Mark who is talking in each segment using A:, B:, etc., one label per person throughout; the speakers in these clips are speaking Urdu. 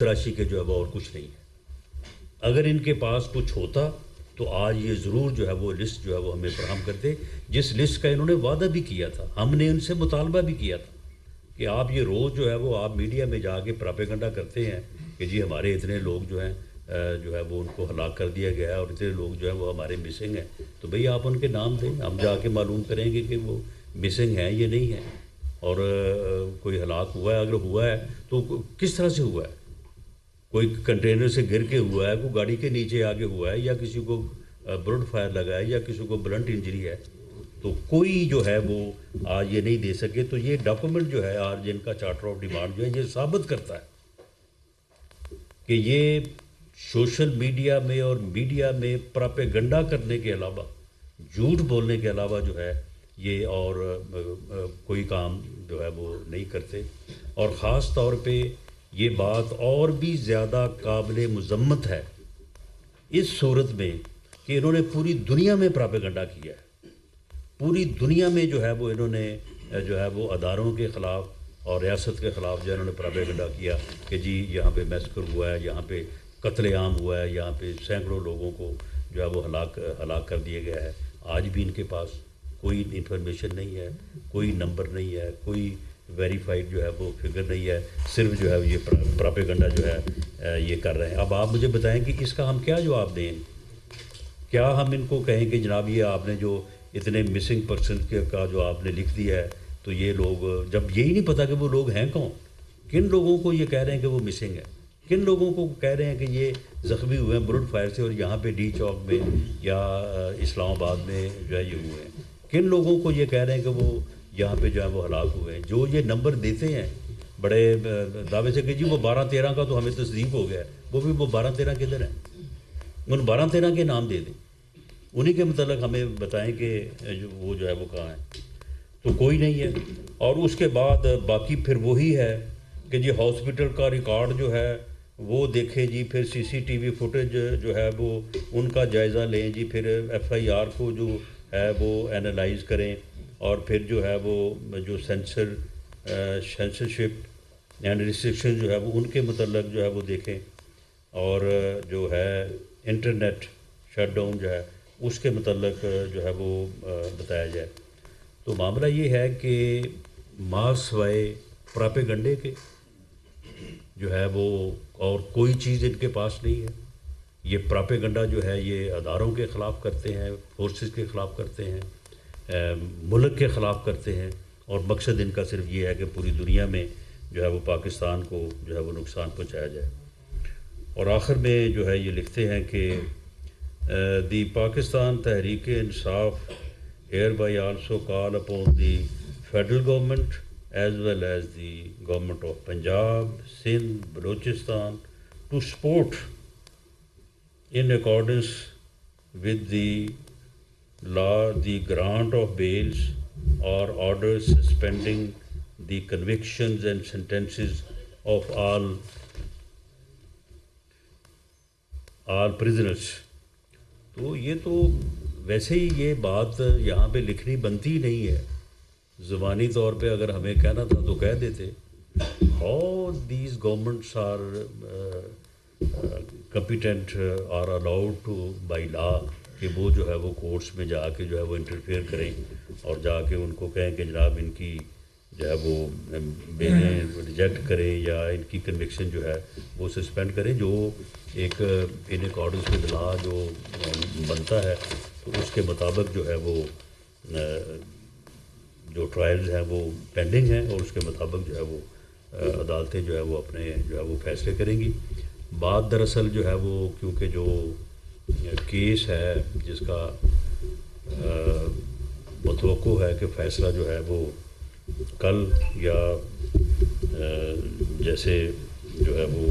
A: تراشی کے جو ہے وہ اور کچھ نہیں ہے. اگر ان کے پاس کچھ ہوتا تو آج یہ ضرور جو ہے وہ لسٹ جو ہے وہ ہمیں فراہم کرتے، جس لسٹ کا انہوں نے وعدہ بھی کیا تھا. ہم نے ان سے مطالبہ بھی کیا تھا کہ آپ یہ روز جو ہے وہ آپ میڈیا میں جا کے پراپیگنڈا کرتے ہیں کہ جی ہمارے اتنے لوگ جو ہیں جو ہے وہ ان کو ہلاک کر دیا گیا ہے اور اتنے لوگ جو ہیں وہ ہمارے مسنگ ہیں. تو بھئی آپ ان کے نام دیں، ہم جا کے معلوم کریں گے کہ وہ مسنگ ہیں یا نہیں ہیں، اور کوئی ہلاک ہوا ہے. اگر ہوا ہے تو کس طرح سے ہوا ہے؟ کوئی کنٹینر سے گر کے ہوا ہے، کوئی گاڑی کے نیچے آگے ہوا ہے، یا کسی کو بلڈ فائر لگا ہے، یا کسی کو بلنٹ انجری ہے؟ تو کوئی جو ہے وہ آج یہ نہیں دے سکے. تو یہ ڈاکومنٹ جو ہے آج جن کا چارٹر آف ڈیمانڈ جو ہے یہ ثابت کرتا ہے کہ یہ سوشل میڈیا میں اور میڈیا میں پراپیگنڈا کرنے کے علاوہ، جھوٹ بولنے کے علاوہ جو ہے یہ اور کوئی کام جو ہے وہ نہیں کرتے. اور خاص طور پہ یہ بات اور بھی زیادہ قابل مذمت ہے اس صورت میں کہ انہوں نے پوری دنیا میں پراپیگنڈا کیا ہے. پوری دنیا میں جو ہے وہ انہوں نے جو ہے وہ اداروں کے خلاف اور ریاست کے خلاف جو ہے انہوں نے پراپیگنڈا کیا کہ جی یہاں پہ میسکر ہوا ہے، یہاں پہ قتل عام ہوا ہے، یہاں پہ سینکڑوں لوگوں کو جو ہے وہ ہلاک کر دیا گیا ہے. آج بھی ان کے پاس کوئی انفارمیشن نہیں ہے، کوئی نمبر نہیں ہے، کوئی ویریفائڈ جو ہے وہ فگر نہیں ہے، صرف جو ہے یہ پراپیگنڈا جو ہے یہ کر رہے ہیں. اب آپ مجھے بتائیں کہ اس کا ہم کیا جواب دیں؟ کیا ہم ان کو کہیں کہ جناب یہ آپ نے جو اتنے مسنگ پرسن کا جو آپ نے لکھ دیا ہے، تو یہ لوگ، جب یہی نہیں پتہ کہ وہ لوگ ہیں کون، کن لوگوں کو یہ کہہ رہے ہیں کہ وہ مسنگ ہے، کن لوگوں کو کہہ رہے ہیں کہ یہ زخمی ہوئے ہیں بلڈ فائر سے اور یہاں پہ ڈی چوک میں یا اسلام آباد میں جو ہے یہ ہوئے ہیں، کن لوگوں کو یہ کہہ رہے ہیں کہ وہ یہاں پہ جو ہے وہ ہلاک ہوئے ہیں. جو یہ نمبر دیتے ہیں بڑے دعوے سے کہ جی وہ 12-13 کا تو ہمیں تصدیق ہو گیا ہے، وہ 12-13 کدھر ہیں؟ ان 12-13 کے نام دے دیں، انہی کے متعلق ہمیں بتائیں کہ وہ جو ہے وہ کہاں ہیں. تو کوئی نہیں ہے. اور اس کے بعد باقی پھر وہی ہے کہ جی ہاسپٹل کا ریکارڈ جو ہے وہ دیکھیں جی، پھر سی سی ٹی وی فوٹیج جو ہے وہ ان کا جائزہ لیں جی، پھر ایف آئی آر کو جو ہے وہ اینالائز کریں، اور پھر جو ہے وہ جو سینسرشپ اینڈ ریسٹرکشن جو ہے وہ ان کے متعلق جو ہے وہ دیکھیں، اور جو ہے انٹرنیٹ شٹ ڈاؤن جو ہے اس کے متعلق جو ہے وہ بتایا جائے. تو معاملہ یہ ہے کہ ماں سوائے پراپیگنڈے کے جو ہے وہ اور کوئی چیز ان کے پاس نہیں ہے. یہ پراپیگنڈا جو ہے یہ اداروں کے خلاف کرتے ہیں، فورسز کے خلاف کرتے ہیں، ملک کے خلاف کرتے ہیں، اور مقصد ان کا صرف یہ ہے کہ پوری دنیا میں جو ہے وہ پاکستان کو جو ہے وہ نقصان پہنچایا جائے. اور آخر میں جو ہے یہ لکھتے ہیں کہ دی Pakistan Tehreek Insaf hereby also call upon the federal government as well as the government of Punjab, Sindh, Balochistan to support in accordance with the law the grant of bails or orders suspending the convictions and sentences of all prisoners. تو یہ تو ویسے ہی یہ بات یہاں پہ لکھنی بنتی ہی نہیں ہے. زبانی طور پہ اگر ہمیں کہنا تھا تو کہہ دیتے. How these governments are competent are allowed to by law کہ وہ جو ہے وہ کورٹس میں جا کے جو ہے وہ انٹرفیئر کریں اور جا کے ان کو کہیں کہ جناب ان کی جو ہے وہ بیلیں ریجیکٹ کریں یا ان کی کنوکشن جو ہے وہ سسپینڈ کریں، جو ایک ان اکارڈنس ود لا جو بنتا ہے. تو اس کے مطابق جو ہے وہ جو ٹرائلز ہیں وہ پینڈنگ ہیں، اور اس کے مطابق جو ہے وہ عدالتیں جو ہے وہ اپنے جو ہے وہ فیصلے کریں گی. بات دراصل جو ہے وہ کیونکہ جو کیس ہے جس کا متوقع ہے کہ فیصلہ جو ہے وہ کل یا جیسے جو ہے وہ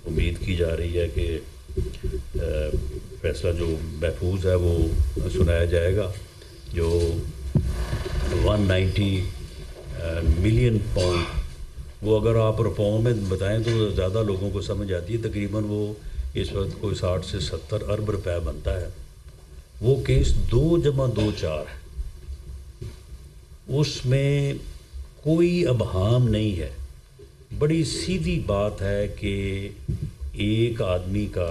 A: امید کی جا رہی ہے کہ فیصلہ جو محفوظ ہے وہ سنایا جائے گا. جو 190 ملین پاؤنڈ، وہ اگر آپ روپوں میں بتائیں تو زیادہ لوگوں کو سمجھ آتی ہے، تقریباً وہ اس وقت کوئی 60 سے 70 ارب روپے بنتا ہے. وہ کیس 2 + 2 4 ہے، اس میں کوئی ابہام نہیں ہے بڑی سیدھی بات ہے کہ ایک آدمی کا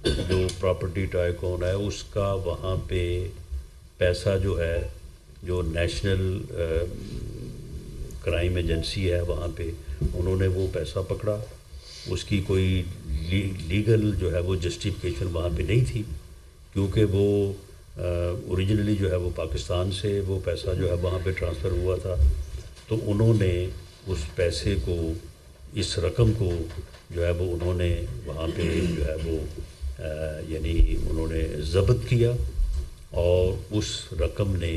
A: جو پراپرٹی ٹائکون ہے اس کا وہاں پہ پیسہ جو ہے، جو نیشنل کرائم ایجنسی ہے وہاں پہ، انہوں نے وہ پیسہ پکڑا، اس کی کوئی لیگل جو ہے وہ جسٹیفیکیشن وہاں پہ نہیں تھی، کیونکہ وہ اوریجنلی جو ہے وہ پاکستان سے وہ پیسہ جو ہے وہاں پہ ٹرانسفر ہوا تھا، تو انہوں نے اس پیسے کو، اس رقم کو جو ہے وہ انہوں نے وہاں پہ جو ہے وہ یعنی انہوں نے ضبط کیا، اور اس رقم نے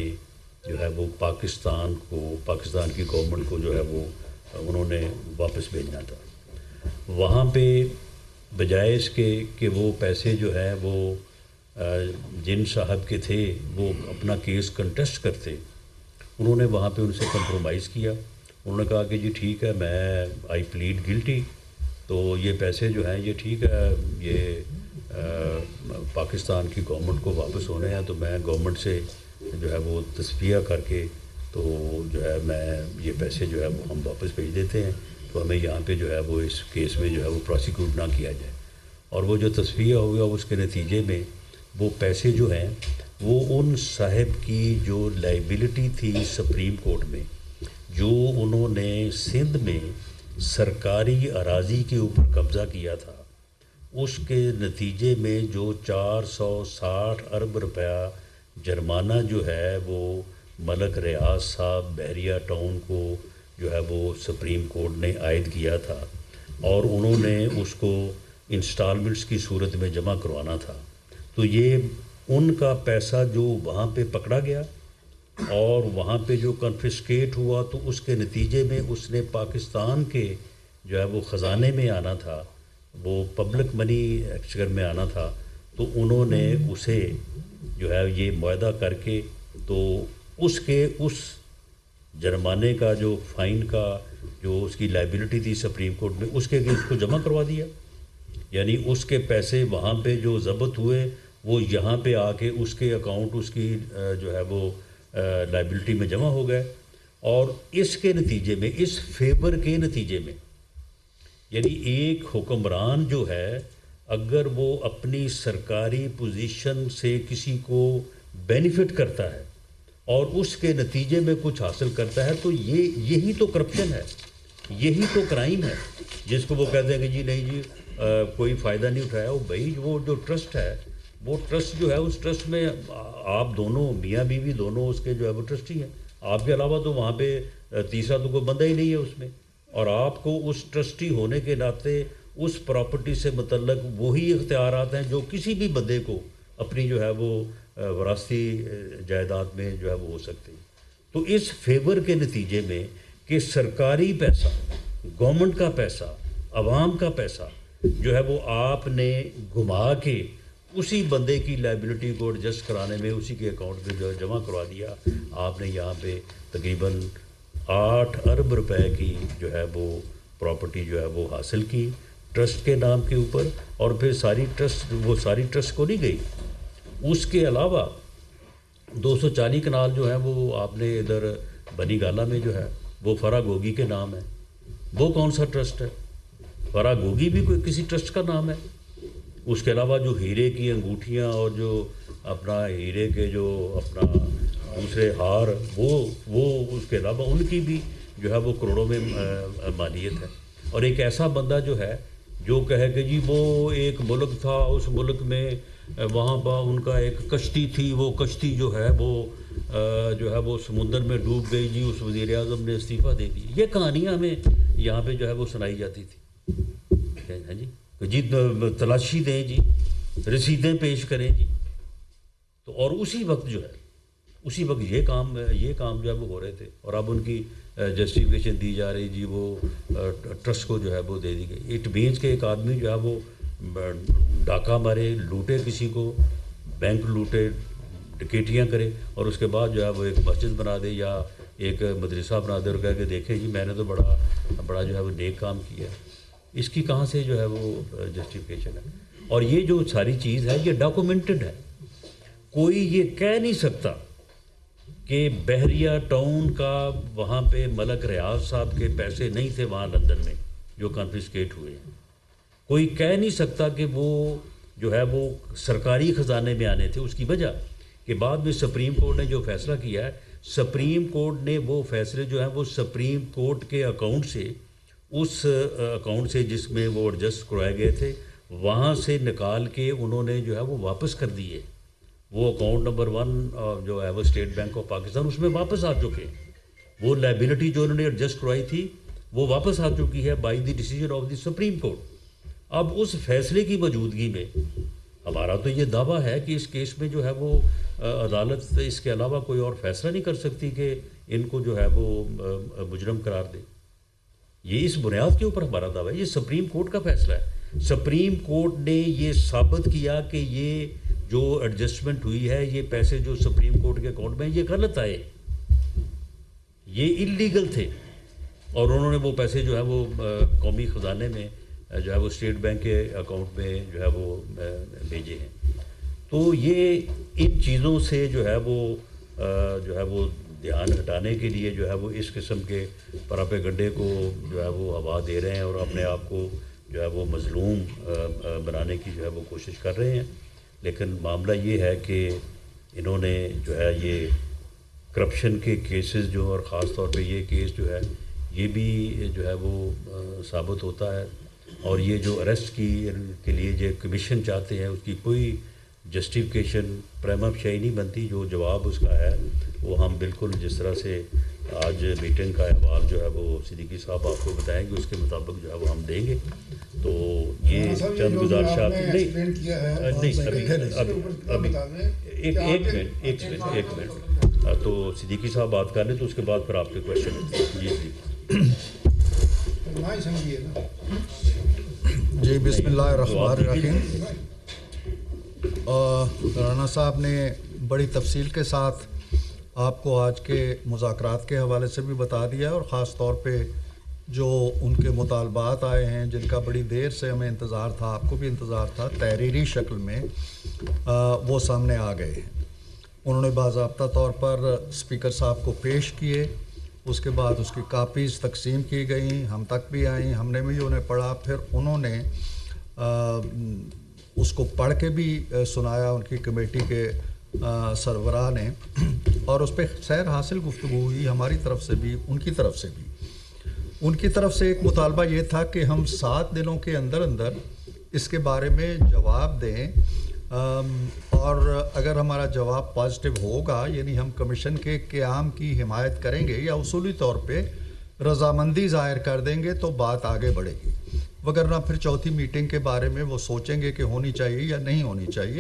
A: جو ہے وہ پاکستان کی گورنمنٹ کو جو ہے وہ انہوں نے واپس بھیجنا تھا۔ وہاں پہ بجائے اس کے کہ وہ پیسے جو ہے وہ جن صاحب کے تھے وہ اپنا کیس کنٹیسٹ کرتے، انہوں نے وہاں پہ ان سے کمپرومائز کیا، انہوں نے کہا کہ جی ٹھیک ہے، میں آئی پلیڈ گلٹی، تو یہ پیسے جو ہیں یہ ٹھیک ہے، یہ پاکستان کی گورنمنٹ کو واپس ہونے ہیں، تو میں گورنمنٹ سے جو ہے وہ تصفیہ کر کے تو جو ہے میں یہ پیسے جو ہے وہ ہم واپس بھیج دیتے ہیں، تو ہمیں یہاں پہ جو ہے وہ اس کیس میں جو ہے وہ پروسیکیوٹ نہ کیا جائے۔ اور وہ جو تصفیہ ہوا اس کے نتیجے میں وہ پیسے جو ہیں وہ ان صاحب کی جو لائبلٹی تھی سپریم کورٹ میں، جو انہوں نے سندھ میں سرکاری اراضی کے اوپر قبضہ کیا تھا، اس کے نتیجے میں جو 460 ارب روپیہ جرمانہ جو ہے وہ ملک ریاض صاحب بحریہ ٹاؤن کو جو ہے وہ سپریم کورٹ نے عائد کیا تھا، اور انہوں نے اس کو انسٹالمنٹس کی صورت میں جمع کروانا تھا، تو یہ ان کا پیسہ جو وہاں پہ پکڑا گیا اور وہاں پہ جو کنفسکیٹ ہوا، تو اس کے نتیجے میں اس نے پاکستان کے جو ہے وہ خزانے میں آنا تھا، وہ پبلک منی ایکسچیکر میں آنا تھا، تو انہوں نے اسے جو ہے یہ معاہدہ کر کے تو اس جرمانے کا جو فائن کا جو اس کی لائبلٹی تھی سپریم کورٹ میں، اس کے اگینسٹ کو جمع کروا دیا، یعنی اس کے پیسے وہاں پہ جو ضبط ہوئے وہ یہاں پہ آ کے اس کے اکاؤنٹ اس کی جو ہے وہ لائبلٹی میں جمع ہو گئے، اور اس کے نتیجے میں، اس فیور کے نتیجے میں، یعنی ایک حکمران جو ہے اگر وہ اپنی سرکاری پوزیشن سے کسی کو بینیفٹ کرتا ہے اور اس کے نتیجے میں کچھ حاصل کرتا ہے، تو یہی تو کرپشن ہے، یہی تو کرائم ہے، جس کو وہ کہتے ہیں کہ جی نہیں جی کوئی فائدہ نہیں اٹھایا۔ وہ بھائی وہ جو ٹرسٹ ہے، وہ ٹرسٹ جو ہے اس ٹرسٹ میں آپ دونوں میاں بیوی دونوں اس کے جو ہے وہ ٹرسٹی ہیں، آپ کے علاوہ تو وہاں پہ تیسرا تو کوئی بندہ ہی نہیں ہے اس میں، اور آپ کو اس ٹرسٹی ہونے کے ناطے اس پراپرٹی سے متعلق وہی اختیارات ہیں جو کسی بھی بندے کو اپنی جو ہے وہ وراثتی جائیداد میں جو ہے وہ ہو سکتے ہیں۔ تو اس فیور کے نتیجے میں کہ سرکاری پیسہ، گورنمنٹ کا پیسہ، عوام کا پیسہ جو ہے وہ آپ نے گھما کے اسی بندے کی لائبلٹی کو ایڈجسٹ کرانے میں اسی کے اکاؤنٹ میں جو ہے جمع کروا دیا، آپ نے یہاں پہ تقریباً 8 ارب روپے کی جو ہے وہ پراپرٹی جو ہے وہ حاصل کی ٹرسٹ کے نام کے اوپر، اور پھر ساری ٹرسٹ کو نہیں گئی، اس کے علاوہ 240 کنال جو ہیں وہ آپ نے ادھر بنی گالا میں جو ہے وہ فرا گوگی کے نام ہے، وہ کون سا ٹرسٹ ہے؟ فرا گوگی بھی کوئی کسی ٹرسٹ کا نام ہے؟ اس کے علاوہ جو ہیرے کی انگوٹھیاں اور جو اپنا ہیرے کے جو اپنا دوسرے ہار، وہ اس کے علاوہ ان کی بھی جو ہے وہ کروڑوں میں مالیت ہے۔ اور ایک ایسا بندہ جو ہے جو کہے کہ جی وہ ایک ملک تھا، اس ملک میں وہاں پر ان کا ایک کشتی تھی، وہ کشتی جو ہے وہ سمندر میں ڈوب گئی، جی اس وزیر اعظم نے استعفیٰ دے دی، یہ کہانیاں ہمیں یہاں پہ جو ہے وہ سنائی جاتی تھی، ہاں جی تلاشی دیں جی، رسیدیں پیش کریں جی، تو اور اسی وقت یہ کام جو ہے وہ ہو رہے تھے، اور اب ان کی جسٹیفیکیشن دی جا رہی جی وہ ٹرسٹ کو جو ہے وہ دے دی گئی۔ اٹ مینس کہ ایک آدمی جو ہے وہ ڈاکہ مارے، لوٹے کسی کو، بینک لوٹے، ڈکیٹیاں کرے، اور اس کے بعد جو ہے وہ ایک مسجد بنا دے یا ایک مدرسہ بنا دے اور کہہ کہ دیکھیں جی میں نے تو بڑا جو ہے وہ نیک کام کیا ہے، اس کی کہاں سے جو ہے وہ جسٹیفیکیشن ہے؟ اور یہ جو ساری چیز ہے یہ ڈاکومنٹڈ ہے، کوئی یہ کہہ نہیں سکتا کہ بحریہ ٹاؤن کا وہاں پہ ملک ریاض صاحب کے پیسے نہیں تھے وہاں لندن میں، جو کانفiscate ہوئے ہیں. کوئی کہہ نہیں سکتا کہ وہ جو ہے وہ سرکاری خزانے میں آنے تھے. اس کی وجہ کہ بعد میں سپریم کورٹ نے جو فیصلہ کیا ہے, سپریم کورٹ نے وہ فیصلے جو ہیں وہ سپریم کورٹ کے اکاؤنٹ سے, اس اکاؤنٹ سے جس میں وہ ایڈجسٹ کروائے گئے تھے, وہاں سے نکال کے انہوں نے جو ہے وہ واپس کر دیے. وہ اکاؤنٹ نمبر 1 جو ہے وہ اسٹیٹ بینک آف پاکستان, اس میں واپس آ چکے. وہ لائبلٹی جو انہوں نے ایڈجسٹ کروائی تھی وہ واپس آ چکی ہے by the decision of the supreme court. اب اس فیصلے کی موجودگی میں ہمارا تو یہ دعویٰ ہے کہ اس کیس میں جو ہے وہ عدالت اس کے علاوہ کوئی اور فیصلہ نہیں کر سکتی کہ ان کو جو ہے وہ مجرم قرار دے. یہ اس بنیاد کے اوپر ہمارا دعویٰ ہے. یہ سپریم کورٹ کا فیصلہ ہے. سپریم کورٹ نے یہ ثابت کیا کہ یہ جو ایڈجسٹمنٹ ہوئی ہے, یہ پیسے جو سپریم کورٹ کے اکاؤنٹ میں یہ غلط آئے, یہ انلیگل تھے, اور انہوں نے وہ پیسے جو ہے وہ قومی خزانے میں جو ہے وہ اسٹیٹ بینک کے اکاؤنٹ میں جو ہے وہ بھیجے ہیں. تو یہ ان چیزوں سے جو ہے وہ دھیان ہٹانے کے لیے جو ہے وہ اس قسم کے پراپیگنڈے کو جو ہے وہ ہوا دے رہے ہیں اور اپنے آپ کو جو ہے وہ مظلوم بنانے کی جو ہے وہ کوشش کر رہے ہیں. لیکن معاملہ یہ ہے کہ انہوں نے جو ہے یہ کرپشن کے کیسز جو, اور خاص طور پہ یہ کیس جو ہے یہ بھی جو ہے وہ ثابت ہوتا ہے, اور یہ جو اریسٹ کے لیے جو کمیشن چاہتے ہیں اس کی کوئی جسٹیفیکیشن پریما فیسی نہیں بنتی. جو جواب اس کا ہے وہ ہم بالکل جس طرح سے آج میٹنگ کا احوال جو ہے وہ صدیقی صاحب آپ کو بتائیں گے, اس کے مطابق جو ہے وہ ہم دیں گے. تو یہ چند گزارشات ایک منٹ تو صدیقی صاحب بات کر لیں تو اس کے بعد پھر آپ کے کوشچن.
B: جی بسم اللہ الرحمن الرحیم. رانا صاحب نے بڑی تفصیل کے ساتھ آپ کو آج کے مذاکرات کے حوالے سے بھی بتا دیا ہے, اور خاص طور پہ جو ان کے مطالبات آئے ہیں جن کا بڑی دیر سے ہمیں انتظار تھا, آپ کو بھی انتظار تھا, تحریری شکل میں وہ سامنے آ گئے ہیں. انہوں نے باضابطہ طور پر اسپیکر صاحب کو پیش کیے, اس کے بعد اس کی کاپیز تقسیم کی گئیں, ہم تک بھی آئیں, ہم نے بھی انہیں پڑھا, پھر انہوں نے اس کو پڑھ کے بھی سنایا ان کی کمیٹی کے سربراہ نے, اور اس پہ خیر حاصل گفتگو ہوئی ہماری طرف سے بھی ان کی طرف سے بھی. ان کی طرف سے ایک مطالبہ یہ تھا کہ ہم 7 دنوں کے اندر اندر اس کے بارے میں جواب دیں, اور اگر ہمارا جواب پازیٹیو ہوگا یعنی ہم کمیشن کے قیام کی حمایت کریں گے یا اصولی طور پہ رضامندی ظاہر کر دیں گے تو بات آگے بڑھے گی, وگرنہ پھر چوتھی میٹنگ کے بارے میں وہ سوچیں گے کہ ہونی چاہیے یا نہیں ہونی چاہیے.